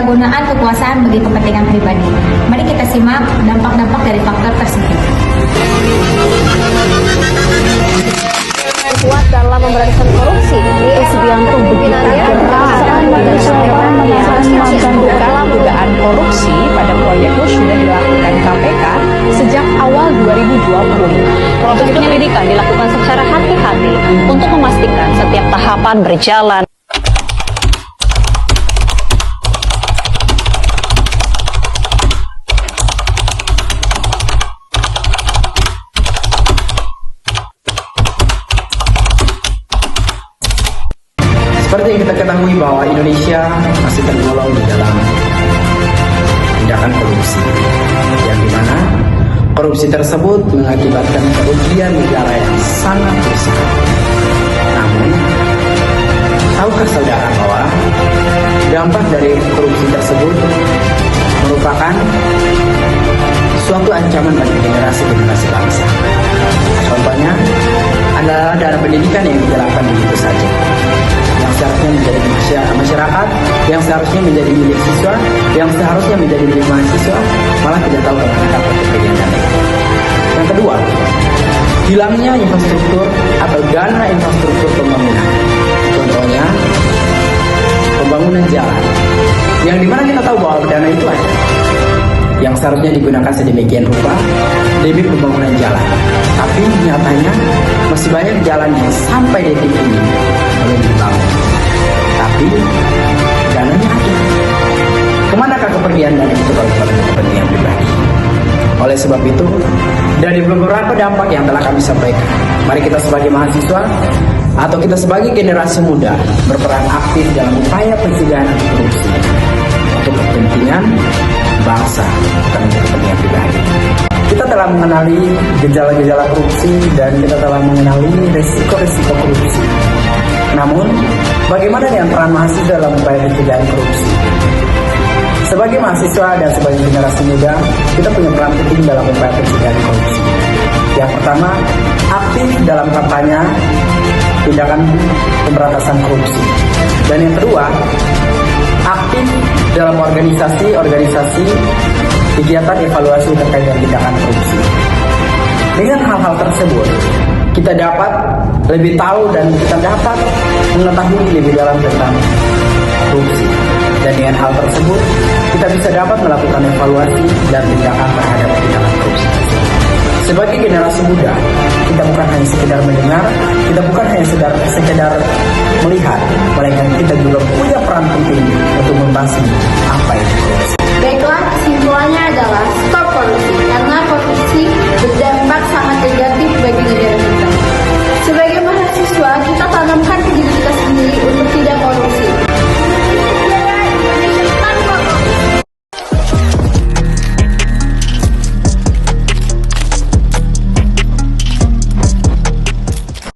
penyalahgunaan kekuasaan bagi kepentingan pribadi. Mari kita simak dampak-dampak dari faktor tersebut. Kuat dalam memberantas korupsi. Subianto begitu keras mengadukan dugaan korupsi pada proyek yang sudah dilakukan KPK sejak awal 2020. Proses penyelidikan dilakukan secara hati-hati untuk memastikan setiap tahapan berjalan. Seperti yang kita ketahui bahwa Indonesia masih tergolong di dalam tindakan korupsi, yang dimana korupsi tersebut mengakibatkan kerugian negara yang sangat besar. Namun, tahukah saudara bahwa dampak dari korupsi tersebut merupakan suatu ancaman bagi generasi-generasi bangsa? Contohnya adalah dana pendidikan yang dijalankan begitu saja, yang seharusnya menjadi masyarakat, yang seharusnya menjadi milik siswa, yang seharusnya menjadi milik mahasiswa, malah tidak tahu kemana dapat kepergian dana itu. Yang kedua, hilangnya infrastruktur atau dana infrastruktur pembangunan. Contohnya, pembangunan jalan, yang dimana kita tahu bahwa dana itu ada, yang seharusnya digunakan sedemikian rupa demi pembangunan jalan. Tapi nyatanya masih banyak jalan yang sampai detik ini belum dibangun. Tapi dananya ada. Kemanakah kepergian dana itu kalau bukan kepentingan pribadi? Oleh sebab itu, dari beberapa dampak yang telah kami sampaikan, mari kita sebagai mahasiswa atau kita sebagai generasi muda berperan aktif dalam upaya pencegahan korupsi untuk kepentingan bangsa, bukan untuk kepentingan pribadi. Kita telah mengenali gejala-gejala korupsi dan kita telah mengenali resiko-resiko korupsi. Namun, bagaimana dengan peran mahasiswa dalam upaya pencegahan korupsi? Sebagai mahasiswa dan sebagai generasi muda, kita punya peran penting dalam upaya pencegahan korupsi. Yang pertama, aktif dalam kampanye tindakan pemberantasan korupsi. Dan yang kedua, aktif dalam organisasi kegiatan evaluasi terkait dengan tindakan korupsi. Dengan hal-hal tersebut, kita dapat lebih tahu dan kita dapat mengetahui lebih dalam tentang korupsi. Dan dengan hal tersebut, kita bisa dapat melakukan evaluasi dan tindakan terhadap tindakan korupsi. Sebagai generasi muda, kita bukan hanya sekedar mendengar, kita bukan hanya sekedar melihat, melainkan kita juga punya peran penting untuk membahas apa itu